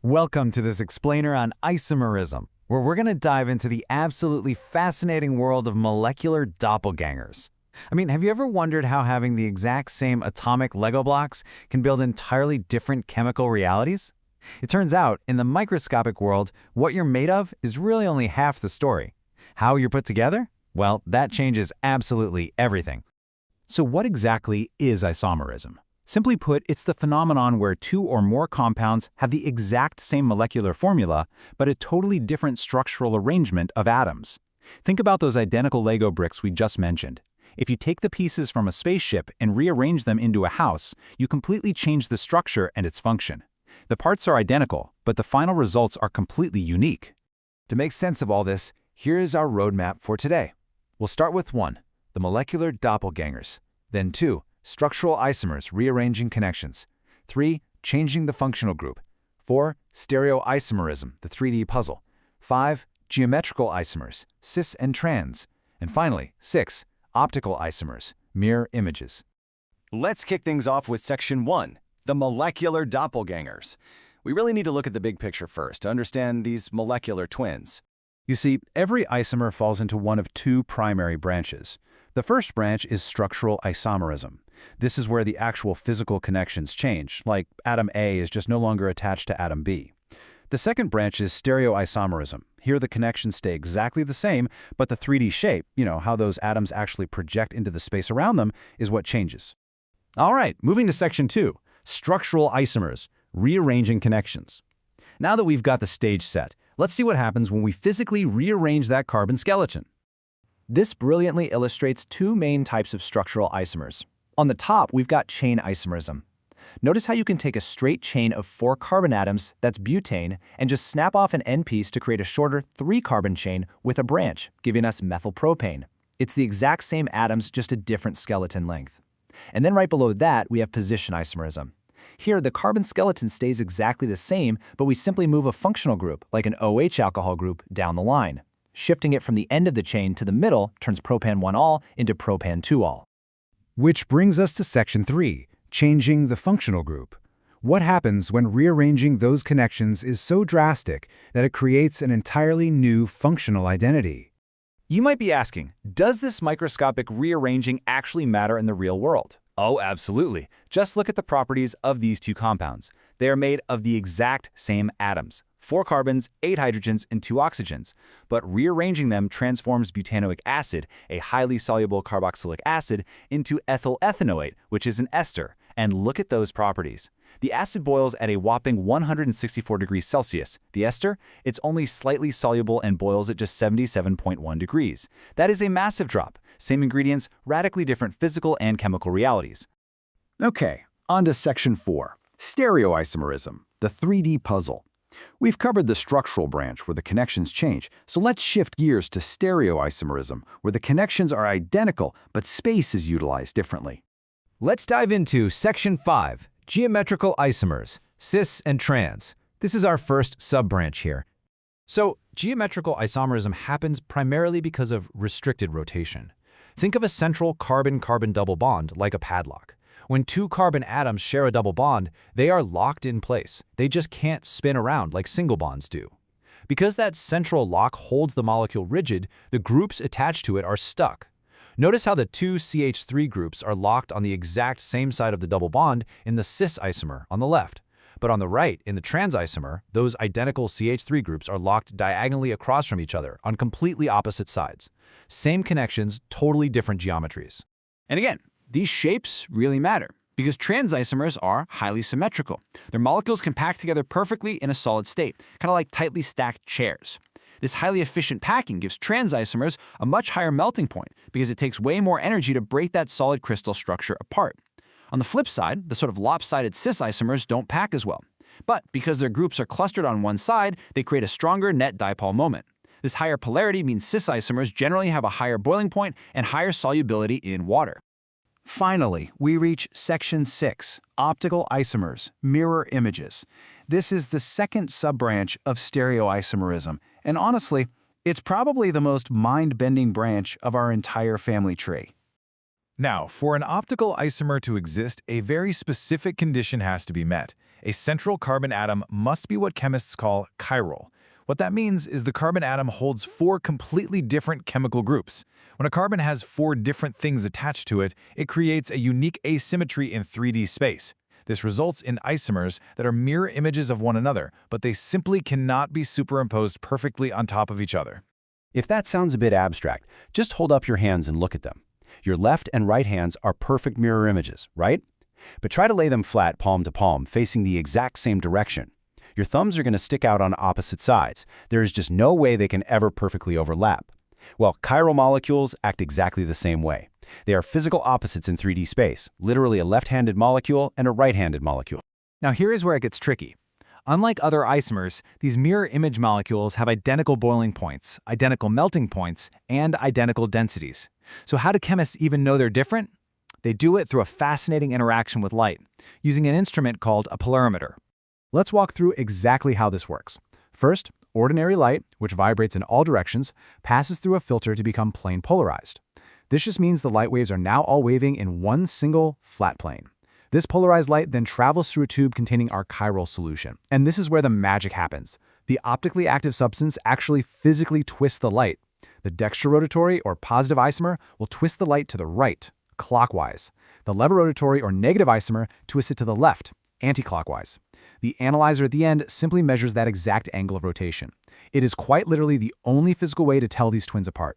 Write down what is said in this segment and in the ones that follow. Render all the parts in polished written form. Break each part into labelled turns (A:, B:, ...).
A: Welcome to this explainer on isomerism, where we're going to dive into the absolutely fascinating world of molecular doppelgangers. Have you ever wondered how having the exact same atomic Lego blocks can build entirely different chemical realities? It turns out, in the microscopic world, what you're made of is really only half the story. How you're put together? Well, that changes absolutely everything.
B: So what exactly is isomerism? Simply put, it's the phenomenon where two or more compounds have the exact same molecular formula, but a totally different structural arrangement of atoms. Think about those identical Lego bricks we just mentioned. If you take the pieces from a spaceship and rearrange them into a house, you completely change the structure and its function. The parts are identical, but the final results are completely unique.
A: To make sense of all this, here is our roadmap for today. We'll start with 1, the molecular doppelgangers. Then 2, structural isomers rearranging connections. 3, changing the functional group. 4, stereoisomerism, the 3D puzzle. 5, geometrical isomers, cis and trans. And finally, 6, optical isomers, mirror images.
C: Let's kick things off with section 1, the molecular doppelgangers. We really need to look at the big picture first to understand these molecular twins.
B: You see, every isomer falls into one of two primary branches. The first branch is structural isomerism. This is where the actual physical connections change, like atom A is just no longer attached to atom B. The second branch is stereoisomerism. Here the connections stay exactly the same, but the 3D shape, how those atoms actually project into the space around them, is what changes.
D: All right, moving to section 2, structural isomers, rearranging connections. Now that we've got the stage set, let's see what happens when we physically rearrange that carbon skeleton. This brilliantly illustrates two main types of structural isomers. On the top, we've got chain isomerism. Notice how you can take a straight chain of 4 carbon atoms, that's butane, and just snap off an end piece to create a shorter 3-carbon chain with a branch, giving us methylpropane. It's the exact same atoms, just a different skeleton length. And then right below that, we have position isomerism. Here, the carbon skeleton stays exactly the same, but we simply move a functional group, like an OH alcohol group, down the line. Shifting it from the end of the chain to the middle turns propan-1-ol into propan-2-ol.
A: Which brings us to section 3, changing the functional group. What happens when rearranging those connections is so drastic that it creates an entirely new functional identity?
D: You might be asking, does this microscopic rearranging actually matter in the real world? Oh, absolutely. Just look at the properties of these two compounds. They are made of the exact same atoms, 4 carbons, 8 hydrogens, and 2 oxygens. But rearranging them transforms butanoic acid, a highly soluble carboxylic acid, into ethyl ethanoate, which is an ester. And look at those properties. The acid boils at a whopping 164 degrees Celsius. The ester, it's only slightly soluble and boils at just 77.1 degrees. That is a massive drop. Same ingredients, radically different physical and chemical realities.
E: Okay, on to section 4, stereoisomerism, the 3D puzzle. We've covered the structural branch where the connections change, so let's shift gears to stereoisomerism, where the connections are identical but space is utilized differently.
F: Let's dive into section 5, geometrical isomers, cis and trans. This is our first sub-branch here. So, geometrical isomerism happens primarily because of restricted rotation. Think of a central carbon-carbon double bond like a padlock. When 2 carbon atoms share a double bond, they are locked in place. They just can't spin around like single bonds do. Because that central lock holds the molecule rigid, the groups attached to it are stuck. Notice how the 2 CH3 groups are locked on the exact same side of the double bond in the cis isomer on the left. But on the right, in the trans isomer, those identical CH3 groups are locked diagonally across from each other on completely opposite sides. Same connections, totally different geometries.
D: And again, these shapes really matter because trans isomers are highly symmetrical. Their molecules can pack together perfectly in a solid state, kind of like tightly stacked chairs. This highly efficient packing gives trans isomers a much higher melting point because it takes way more energy to break that solid crystal structure apart. On the flip side, the sort of lopsided cis isomers don't pack as well. But because their groups are clustered on one side, they create a stronger net dipole moment. This higher polarity means cis isomers generally have a higher boiling point and higher solubility in water.
B: Finally, we reach section 6, optical isomers, mirror images. This is the second sub-branch of stereoisomerism, and honestly, it's probably the most mind-bending branch of our entire family tree.
G: Now, for an optical isomer to exist, a very specific condition has to be met.
B: A central carbon atom must be what chemists call chiral. What that means is the carbon atom holds 4 completely different chemical groups. When a carbon has 4 different things attached to it, it creates a unique asymmetry in 3D space. This results in isomers that are mirror images of one another, but they simply cannot be superimposed perfectly on top of each other.
D: If that sounds a bit abstract, just hold up your hands and look at them. Your left and right hands are perfect mirror images, right? But try to lay them flat palm to palm, facing the exact same direction. Your thumbs are going to stick out on opposite sides. There is just no way they can ever perfectly overlap. Well, chiral molecules act exactly the same way. They are physical opposites in 3D space, literally a left-handed molecule and a right-handed molecule.
A: Now here is where it gets tricky. Unlike other isomers, these mirror image molecules have identical boiling points, identical melting points, and identical densities. So how do chemists even know they're different? They do it through a fascinating interaction with light, using an instrument called a polarimeter.
E: Let's walk through exactly how this works. First, ordinary light, which vibrates in all directions, passes through a filter to become plane polarized. This just means the light waves are now all waving in one single, flat plane. This polarized light then travels through a tube containing our chiral solution. And this is where the magic happens. The optically active substance actually physically twists the light. The dextrorotatory or positive isomer will twist the light to the right, clockwise. The levorotatory or negative isomer twists it to the left, anti-clockwise. The analyzer at the end simply measures that exact angle of rotation. It is quite literally the only physical way to tell these twins apart.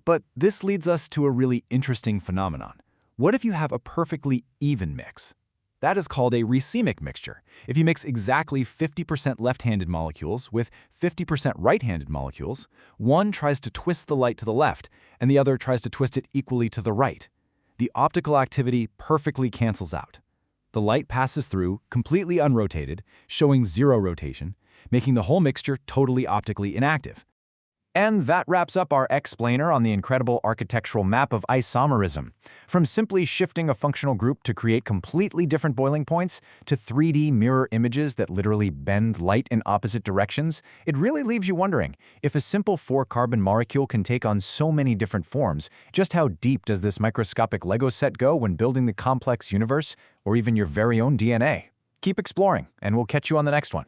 B: But this leads us to a really interesting phenomenon. What if you have a perfectly even mix? That is called a racemic mixture. If you mix exactly 50% left-handed molecules with 50% right-handed molecules, one tries to twist the light to the left, and the other tries to twist it equally to the right. The optical activity perfectly cancels out. The light passes through, completely unrotated, showing 0 rotation, making the whole mixture totally optically inactive.
D: And that wraps up our explainer on the incredible architectural map of isomerism. From simply shifting a functional group to create completely different boiling points, to 3D mirror images that literally bend light in opposite directions, it really leaves you wondering, if a simple 4-carbon molecule can take on so many different forms, just how deep does this microscopic Lego set go when building the complex universe, or even your very own DNA? Keep exploring, and we'll catch you on the next one.